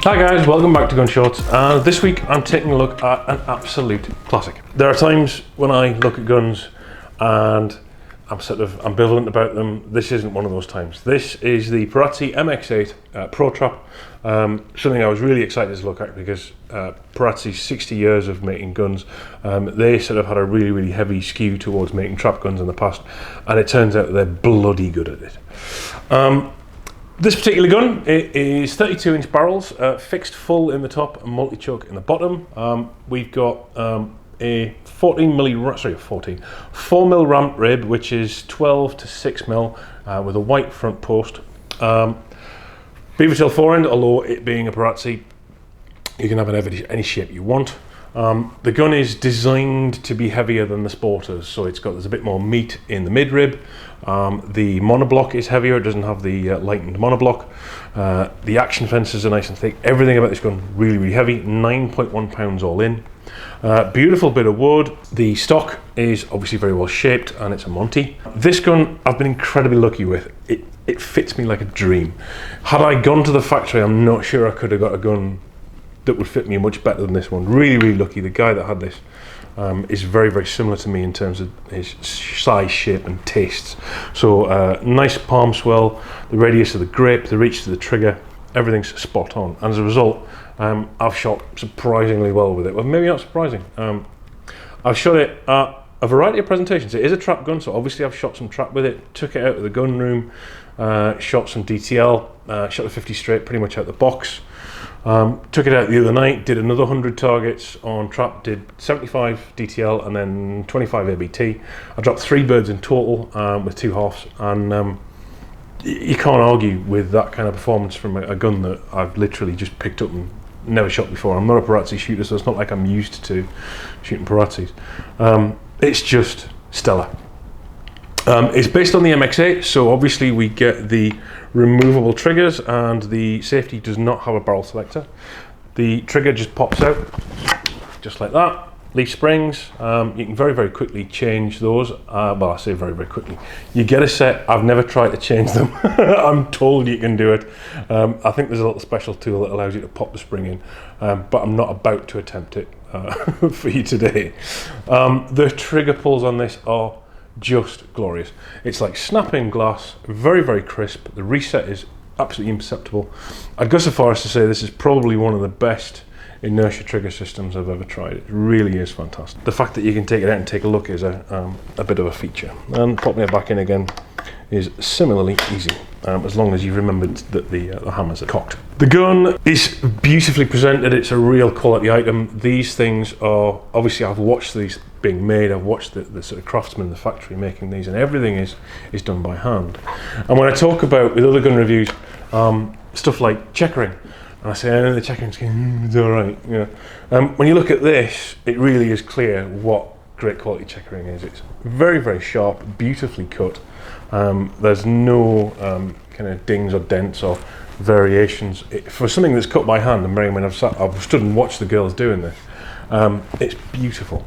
Hi guys, welcome back to Gun Shorts. This week I'm taking a look at an absolute classic. There are times when I look at guns and I'm sort of ambivalent about them. This isn't one of those times. This is the Perazzi MX8 Pro Trap. Something I was really excited to look at because Perazzi's 60 years of making guns, they sort of had a really heavy skew towards making trap guns in the past, and it turns out they're bloody good at it. This particular gun, it is 32-inch barrels, fixed full in the top and multi-choke in the bottom. We've got a 4mm ramp rib, which is 12 to 6mm with a white front post. Beaver tail forend, although it being a Perazzi, you can have it any shape you want. The gun is designed to be heavier than the Sporters, so there's a bit more meat in the mid rib. The monoblock is heavier, it doesn't have the lightened monoblock. The action fences are nice and thick. Everything about this gun really heavy, 9.1 pounds all in. Beautiful bit of wood. The stock is obviously very well shaped and it's a Monty. This gun I've been incredibly lucky with. It fits me like a dream. Had I gone to the factory, I'm not sure I could have got a gun that would fit me much better than this one. Really lucky. The guy that had this is very similar to me in terms of his size, shape and tastes. So nice palm swell, the radius of the grip, the reach to the trigger, everything's spot on. And as a result, I've shot surprisingly well with it. Well, maybe not surprising. I've shot it at a variety of presentations. It is a trap gun, so obviously I've shot some trap with it, took it out of the gun room, shot some DTL, shot the 50 straight pretty much out the box. Took it out the other night, did another 100 targets on trap, did 75 DTL and then 25 ABT. I dropped 3 birds in total with 2 halves, and you can't argue with that kind of performance from a gun that I've literally just picked up and never shot before. I'm not a Perazzi shooter, so it's not like I'm used to shooting Perazzis. It's just stellar. It's based on the MX8, so obviously we get the removable triggers and the safety does not have a barrel selector. The trigger just pops out, just like that. Leaf springs, you can very quickly change those. Well, I say very quickly. You get a set, I've never tried to change them. I'm told you can do it. I think there's a little special tool that allows you to pop the spring in, but I'm not about to attempt it for you today. The trigger pulls on this are just glorious. It's like snapping glass, very crisp. The reset is absolutely imperceptible. I'd go so far as to say this is probably one of the best Inertia trigger systems I've ever tried. It really is fantastic. The fact that you can take it out and take a look is a bit of a feature. And popping it back in again is similarly easy, as long as you've remembered that the hammers are cocked. The gun is beautifully presented. It's a real quality item. These things are, obviously I've watched these being made, I've watched the sort of craftsmen in the factory making these, and everything is done by hand. And when I talk about, with other gun reviews, stuff like checkering, and I say, I know the checkering's it's all right. Yeah. When you look at this, it really is clear what great quality checkering is. It's very sharp, beautifully cut. There's no kind of dings or dents or variations. For something that's cut by hand, and bearing when I've stood and watched the girls doing this, it's beautiful.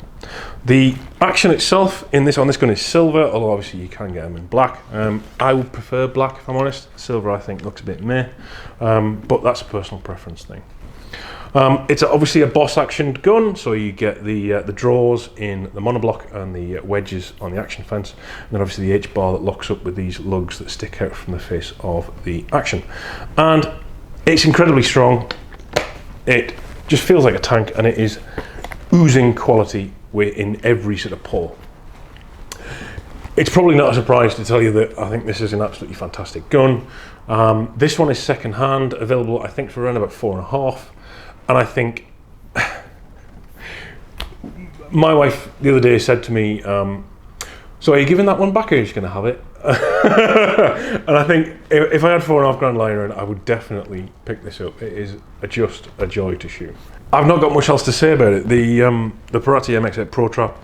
The action itself on this gun is silver, although obviously you can get them in black. I would prefer black, if I'm honest. Silver I think looks a bit meh, but that's a personal preference thing. It's obviously a boss action gun, so you get the drawers in the monoblock and the wedges on the action fence, and then obviously the H-bar that locks up with these lugs that stick out from the face of the action. And it's incredibly strong. It just feels like a tank, and it is oozing quality in every sort of pore. It's probably not a surprise to tell you that I think this is an absolutely fantastic gun. This one is second hand, available I think for around about 4.5, and I think my wife the other day said to me, so are you giving that one back or are you just going to have it? And I think if I had 4.5 grand lying around, I would definitely pick this up. It is just a joy to shoot. I've not got much else to say about it. The Perazzi MX8 Pro Trap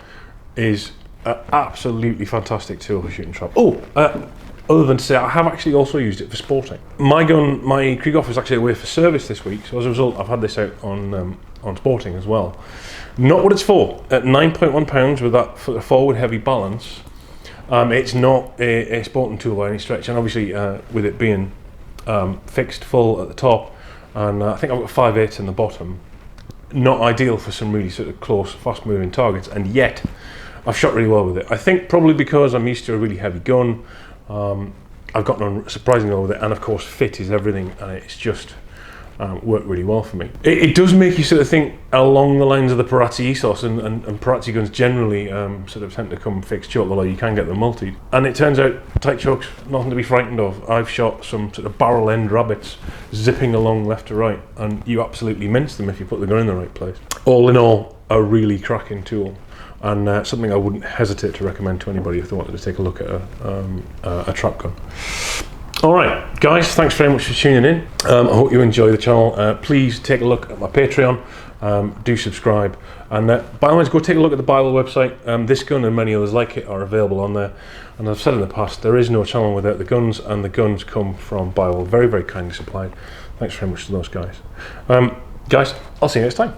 is an absolutely fantastic tool for shooting trap. Other than to say, I have actually also used it for sporting. My Krieghoff is actually away for service this week, so as a result, I've had this out on sporting as well. Not what it's for. At 9.1 pounds with that forward heavy balance, it's not a sporting tool by any stretch, and obviously with it being fixed full at the top, and I think I've got 5/8 in the bottom. Not ideal for some really sort of close, fast-moving targets, and yet I've shot really well with it. I think probably because I'm used to a really heavy gun, I've gotten on surprisingly well with it, and of course fit is everything, and it's just worked really well for me. It does make you sort of think along the lines of the Perazzi ethos, and Perazzi guns generally sort of tend to come fixed choke, although you can get them multi. And it turns out tight chokes, nothing to be frightened of. I've shot some sort of barrel end rabbits zipping along left to right, and you absolutely mince them if you put the gun in the right place. All in all, a really cracking tool, and something I wouldn't hesitate to recommend to anybody if they wanted to take a look at a trap gun. Alright guys, thanks very much for tuning in. I hope you enjoy the channel. Please take a look at my Patreon, do subscribe, and by all means go take a look at the Bywell website. This gun and many others like it are available on there, and I've said in the past, there is no channel without the guns, and the guns come from Bywell, very kindly supplied. Thanks very much to those guys. Guys, I'll see you next time.